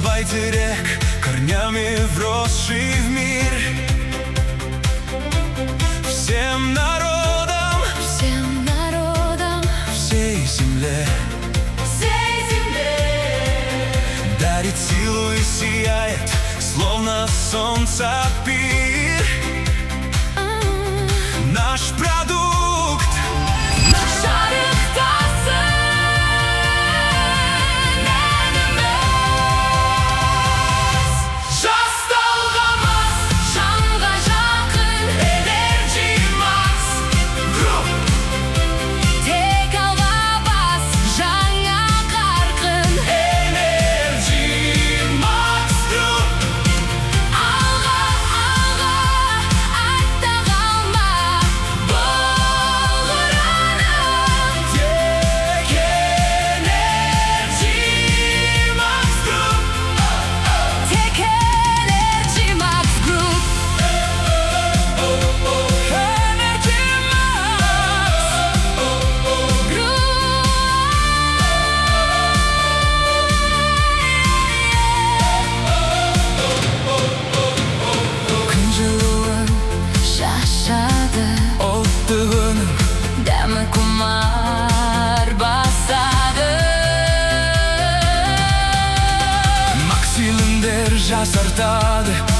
байтерек корнями вросший в мир. Всем народам, всей земле дарит силу и сияет, словно солнца пир. Наш продукт, Demi kumar basadi Max Cylinder жас артады